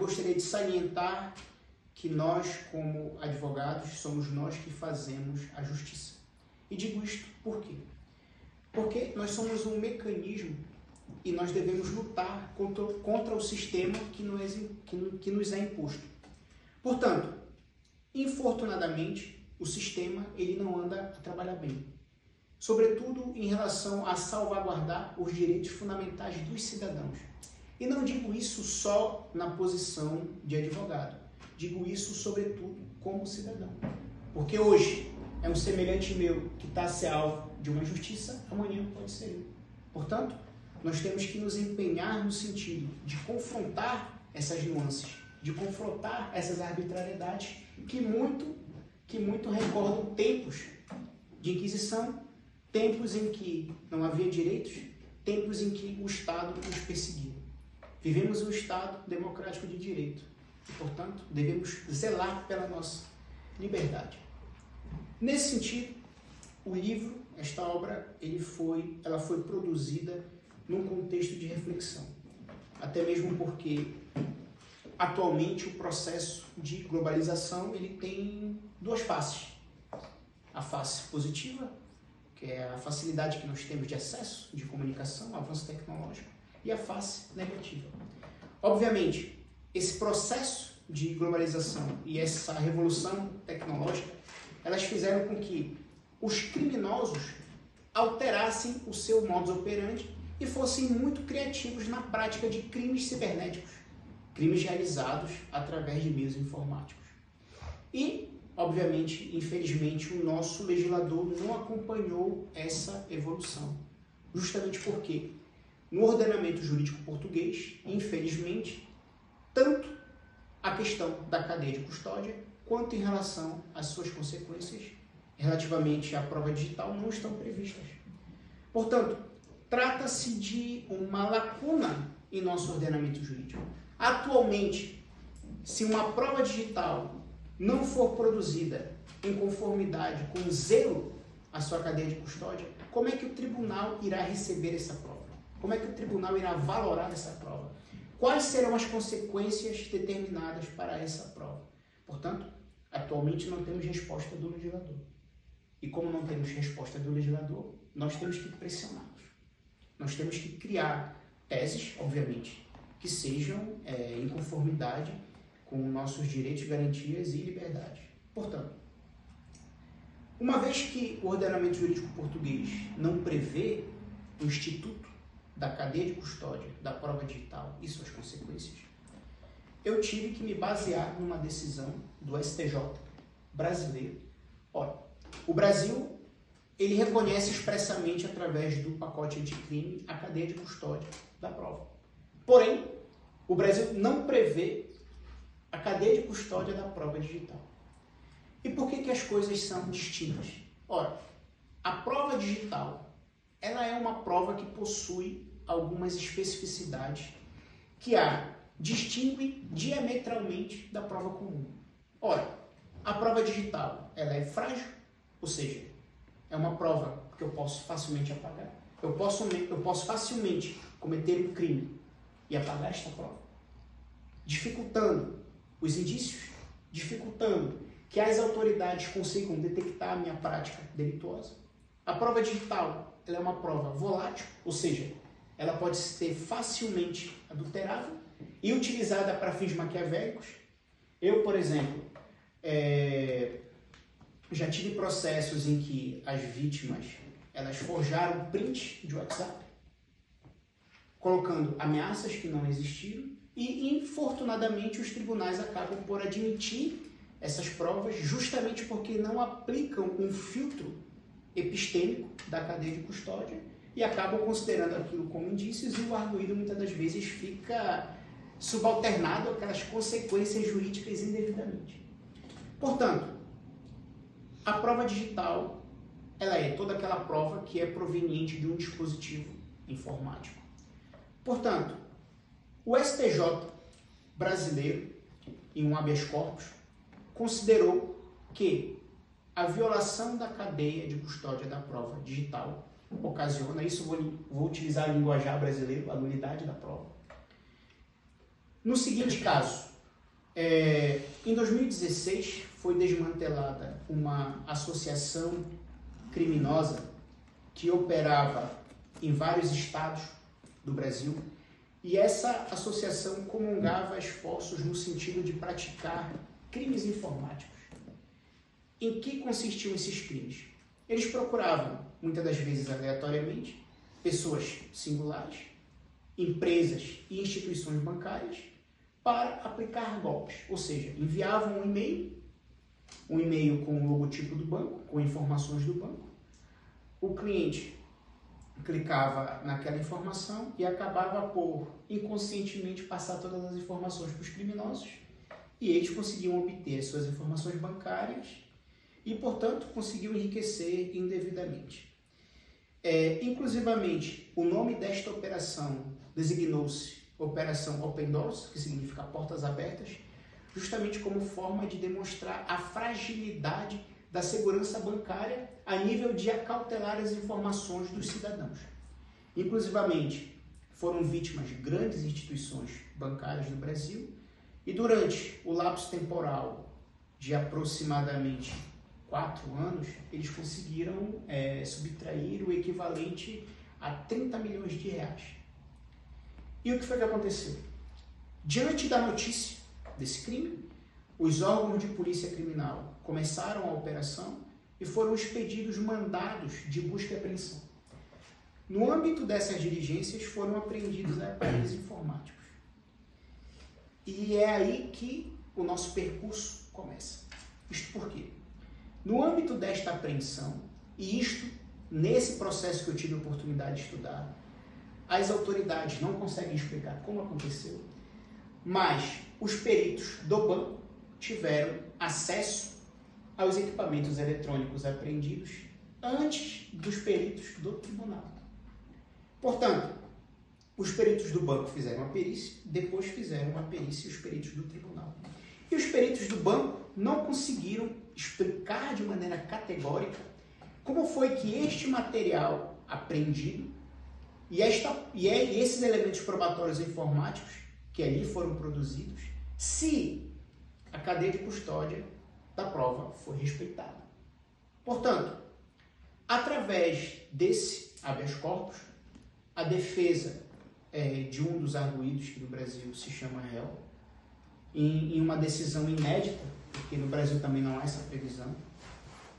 gostaria de salientar que nós, como advogados, somos nós que fazemos a justiça. E digo isto por quê? Porque nós somos um mecanismo e nós devemos lutar contra o sistema que nos é imposto. Portanto, infortunadamente, o sistema ele não anda a trabalhar bem. Sobretudo em relação a salvaguardar os direitos fundamentais dos cidadãos. E não digo isso só na posição de advogado. Digo isso, sobretudo, como cidadão. Porque hoje é um semelhante meu que está a ser alvo de uma injustiça, amanhã pode ser eu. Portanto, nós temos que nos empenhar no sentido de confrontar essas nuances, de confrontar essas arbitrariedades que muito recordam tempos de Inquisição, tempos em que não havia direitos, tempos em que o Estado nos perseguia. Vivemos um Estado democrático de direito e, portanto, devemos zelar pela nossa liberdade. Nesse sentido, o livro, esta obra, ela foi produzida num contexto de reflexão. Até mesmo porque, atualmente, o processo de globalização ele tem duas faces. A face positiva, que é a facilidade que nós temos de acesso, de comunicação, avanço tecnológico, e a face negativa. Obviamente, esse processo de globalização e essa revolução tecnológica, elas fizeram com que os criminosos alterassem o seu modus operandi e fossem muito criativos na prática de crimes cibernéticos, crimes realizados através de meios informáticos. E, obviamente, infelizmente, o nosso legislador não acompanhou essa evolução, justamente porque no ordenamento jurídico português, infelizmente, tanto a questão da cadeia de custódia, quanto em relação às suas consequências relativamente à prova digital, não estão previstas. Portanto, trata-se de uma lacuna em nosso ordenamento jurídico. Atualmente, se uma prova digital não for produzida em conformidade com zelo à sua cadeia de custódia, como é que o tribunal irá receber essa prova? Como é que o tribunal irá valorar essa prova? Quais serão as consequências determinadas para essa prova? Portanto, atualmente não temos resposta do legislador. E como não temos resposta do legislador, nós temos que pressioná-los. Nós temos que criar teses, obviamente, que sejam em conformidade com nossos direitos, garantias e liberdades. Portanto, uma vez que o ordenamento jurídico português não prevê o instituto da cadeia de custódia da prova digital e suas consequências, eu tive que me basear numa decisão do STJ brasileiro. Olha, o Brasil, ele reconhece expressamente através do pacote anticrime a cadeia de custódia da prova. Porém, o Brasil não prevê a cadeia de custódia da prova digital. E por que as coisas são distintas? Ora, a prova digital, ela é uma prova que possui algumas especificidades que a distinguem diametralmente da prova comum. Ora, a prova digital, ela é frágil, ou seja, é uma prova que eu posso facilmente apagar. Eu posso facilmente cometer um crime e apagar esta prova, dificultando os indícios, dificultando que as autoridades consigam detectar a minha prática delituosa. A prova digital, ela é uma prova volátil, ou seja, ela pode ser facilmente adulterável e utilizada para fins maquiavélicos. Eu, por exemplo, já tive processos em que as vítimas elas forjaram print de WhatsApp, colocando ameaças que não existiram e, infortunadamente, os tribunais acabam por admitir essas provas justamente porque não aplicam um filtro epistêmico da cadeia de custódia e acabam considerando aquilo como indícios e o arguido muitas das vezes fica subalternado àquelas consequências jurídicas indevidamente. Portanto, a prova digital, ela é toda aquela prova que é proveniente de um dispositivo informático. Portanto, o STJ brasileiro, em um habeas corpus, considerou que a violação da cadeia de custódia da prova digital ocasiona, isso vou utilizar a linguajar brasileiro, a nulidade da prova. No seguinte caso, Em 2016 foi desmantelada uma associação criminosa que operava em vários estados do Brasil, e essa associação comungava esforços no sentido de praticar crimes informáticos. Em que consistiam esses crimes? Eles procuravam, muitas das vezes aleatoriamente, pessoas singulares, empresas e instituições bancárias para aplicar golpes, ou seja, enviavam um e-mail com o logotipo do banco, com informações do banco. O cliente clicava naquela informação e acabava por inconscientemente passar todas as informações para os criminosos, e eles conseguiam obter as suas informações bancárias e, portanto, conseguiam enriquecer indevidamente. Inclusivamente, o nome desta operação designou-se Operação Open Doors, que significa portas abertas, justamente como forma de demonstrar a fragilidade da segurança bancária a nível de acautelar as informações dos cidadãos. Inclusivamente, foram vítimas grandes instituições bancárias do Brasil, e durante o lapso temporal de aproximadamente 4 anos, eles conseguiram subtrair o equivalente a 30 milhões de reais. E o que foi que aconteceu? Diante da notícia desse crime, os órgãos de polícia criminal começaram a operação e foram expedidos mandados de busca e apreensão. No âmbito dessas diligências foram apreendidos aparelhos informáticos. E é aí que o nosso percurso começa. Isto por quê? No âmbito desta apreensão, e isto nesse processo que eu tive a oportunidade de estudar, as autoridades não conseguem explicar como aconteceu, mas os peritos do banco tiveram acesso aos equipamentos eletrônicos apreendidos antes dos peritos do tribunal. Portanto, os peritos do banco fizeram a perícia, depois fizeram a perícia os peritos do tribunal. E os peritos do banco não conseguiram explicar de maneira categórica como foi que este material apreendido e esses elementos probatórios informáticos que ali foram produzidos, se a cadeia de custódia da prova foi respeitada. Portanto, através desse habeas corpus, a defesa de um dos arguidos, que no Brasil se chama réu, em uma decisão inédita, porque no Brasil também não há essa previsão,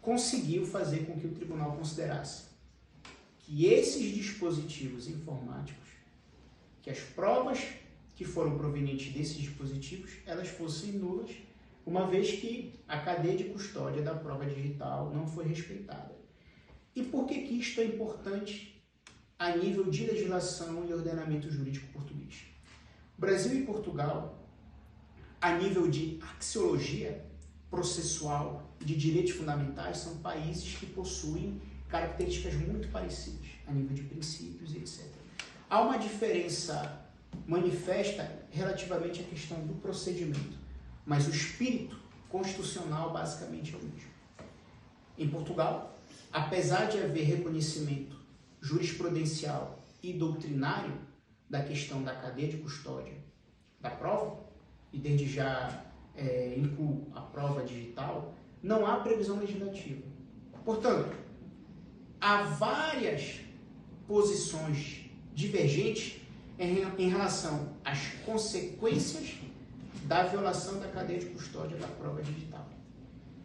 conseguiu fazer com que o tribunal considerasse que esses dispositivos informáticos, que as provas que foram provenientes desses dispositivos, elas fossem nulas, uma vez que a cadeia de custódia da prova digital não foi respeitada. E por que isto é importante a nível de legislação e ordenamento jurídico português? Brasil e Portugal, a nível de axiologia processual e de direitos fundamentais, são países que possuem características muito parecidas, a nível de princípios, etc. Há uma diferença manifesta relativamente à questão do procedimento, mas o espírito constitucional basicamente é o mesmo. Em Portugal, apesar de haver reconhecimento jurisprudencial e doutrinário da questão da cadeia de custódia da prova, e desde já incluo a prova digital, não há previsão legislativa. Portanto, há várias posições divergentes em relação às consequências da violação da cadeia de custódia da prova digital.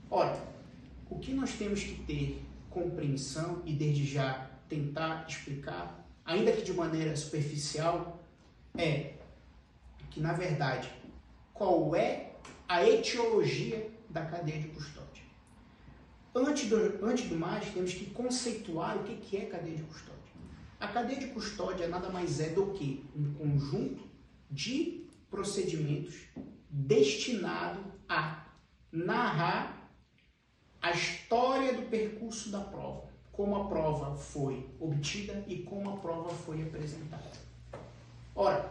Ora, o que nós temos que ter compreensão e desde já tentar explicar, ainda que de maneira superficial, é que, na verdade, qual é a etiologia da cadeia de custódia. Antes do mais, temos que conceituar o que é cadeia de custódia. A cadeia de custódia nada mais é do que um conjunto de procedimentos destinado a narrar a história do percurso da prova, como a prova foi obtida e como a prova foi apresentada. Ora,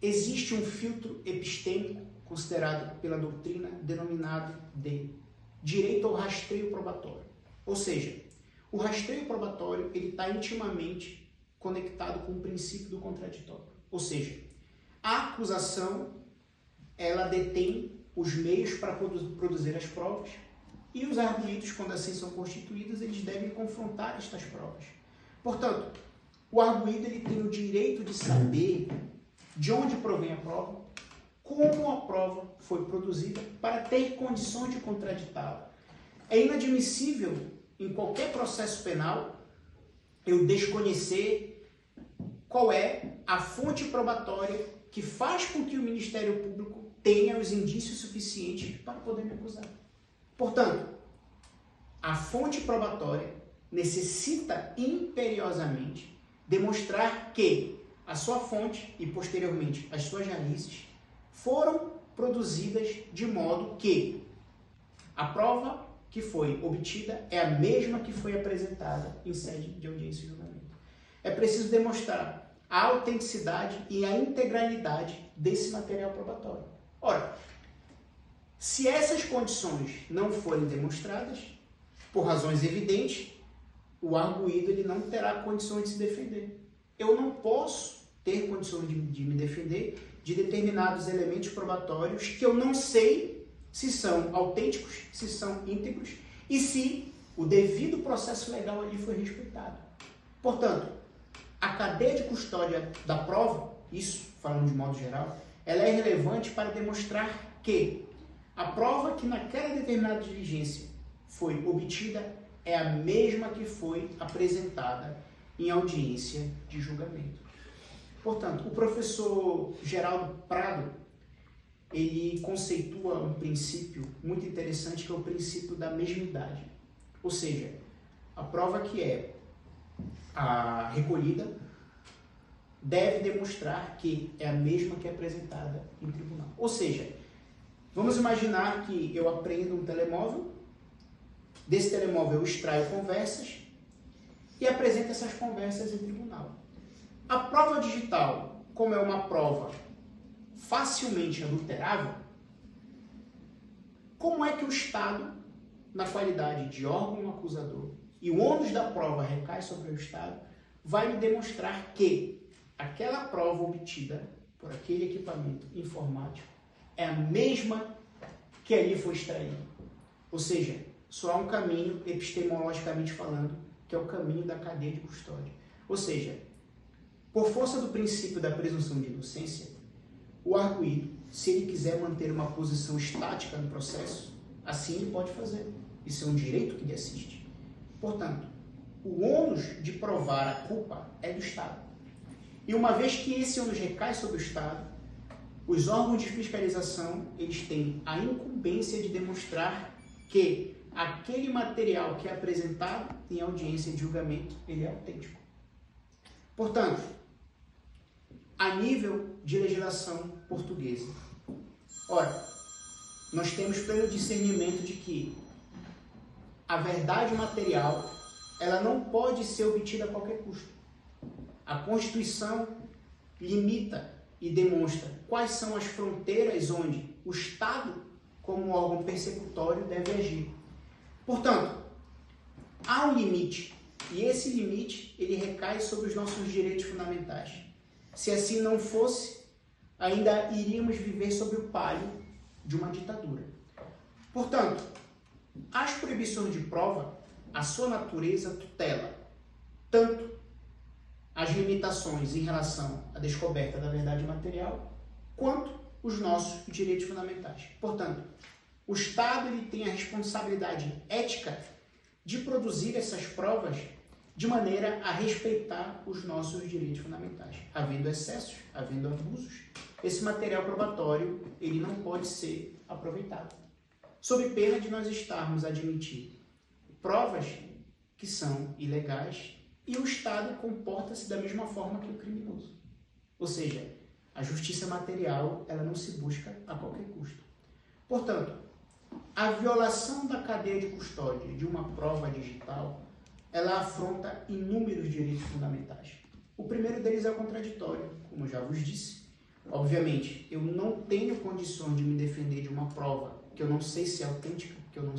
existe um filtro epistêmico considerado pela doutrina denominado de direito ao rastreio probatório. Ou seja, o rastreio probatório ele está intimamente conectado com o princípio do contraditório. Ou seja, a acusação ela detém os meios para produzir as provas e os arguidos, quando assim são constituídos, eles devem confrontar estas provas. Portanto, o arguido ele tem o direito de saber de onde provém a prova, como a prova foi produzida, para ter condições de contraditá-la. É inadmissível, em qualquer processo penal, eu desconhecer qual é a fonte probatória que faz com que o Ministério Público tenha os indícios suficientes para poder me acusar. Portanto, a fonte probatória necessita imperiosamente demonstrar que a sua fonte e, posteriormente, as suas raízes foram produzidas de modo que a prova que foi obtida é a mesma que foi apresentada em sede de audiência e julgamento. É preciso demonstrar a autenticidade e a integralidade desse material probatório. Ora, se essas condições não forem demonstradas, por razões evidentes, o arguido ele não terá condições de se defender. Eu não posso ter condições de me defender de determinados elementos probatórios que eu não sei se são autênticos, se são íntegros e se o devido processo legal ali foi respeitado. Portanto, a cadeia de custódia da prova, isso falando de modo geral, ela é relevante para demonstrar que a prova que naquela determinada diligência foi obtida é a mesma que foi apresentada em audiência de julgamento. Portanto, o professor Geraldo Prado, ele conceitua um princípio muito interessante, que é o princípio da mesmidade. Ou seja, a prova que é recolhida deve demonstrar que é a mesma que é apresentada em tribunal. Ou seja, vamos imaginar que eu apreendo um telemóvel, desse telemóvel eu extraio conversas e apresento essas conversas em tribunal. A prova digital, como é uma prova facilmente adulterável, como é que o Estado, na qualidade de órgão acusador, e o ônus da prova recai sobre o Estado, vai me demonstrar que aquela prova obtida por aquele equipamento informático é a mesma que ali foi extraída. Ou seja, só há um caminho, epistemologicamente falando, que é o caminho da cadeia de custódia. Ou seja, por força do princípio da presunção de inocência, o arguido, se ele quiser manter uma posição estática no processo, assim ele pode fazer. Isso é um direito que lhe assiste. Portanto, o ônus de provar a culpa é do Estado. E uma vez que esse ônus recai sobre o Estado, os órgãos de fiscalização eles têm a incumbência de demonstrar que aquele material que é apresentado em audiência de julgamento, ele é autêntico. Portanto, a nível de legislação portuguesa, ora, nós temos pleno discernimento de que a verdade material ela não pode ser obtida a qualquer custo. A Constituição limita e demonstra quais são as fronteiras onde o Estado, como órgão persecutório, deve agir. Portanto, há um limite, e esse limite ele recai sobre os nossos direitos fundamentais. Se assim não fosse, ainda iríamos viver sob o palio de uma ditadura. Portanto, as proibições de prova, a sua natureza tutela tanto as limitações em relação à descoberta da verdade material, quanto os nossos direitos fundamentais. Portanto, o Estado ele tem a responsabilidade ética de produzir essas provas de maneira a respeitar os nossos direitos fundamentais. Havendo excessos, havendo abusos, esse material probatório ele não pode ser aproveitado, sob pena de nós estarmos admitindo provas que são ilegais e o Estado comporta-se da mesma forma que o criminoso. Ou seja, a justiça material ela não se busca a qualquer custo. Portanto, a violação da cadeia de custódia de uma prova digital, ela afronta inúmeros direitos fundamentais. O primeiro deles é o contraditório, como já vos disse. Obviamente, eu não tenho condições de me defender de uma prova que eu não sei se é autêntica, que eu não sei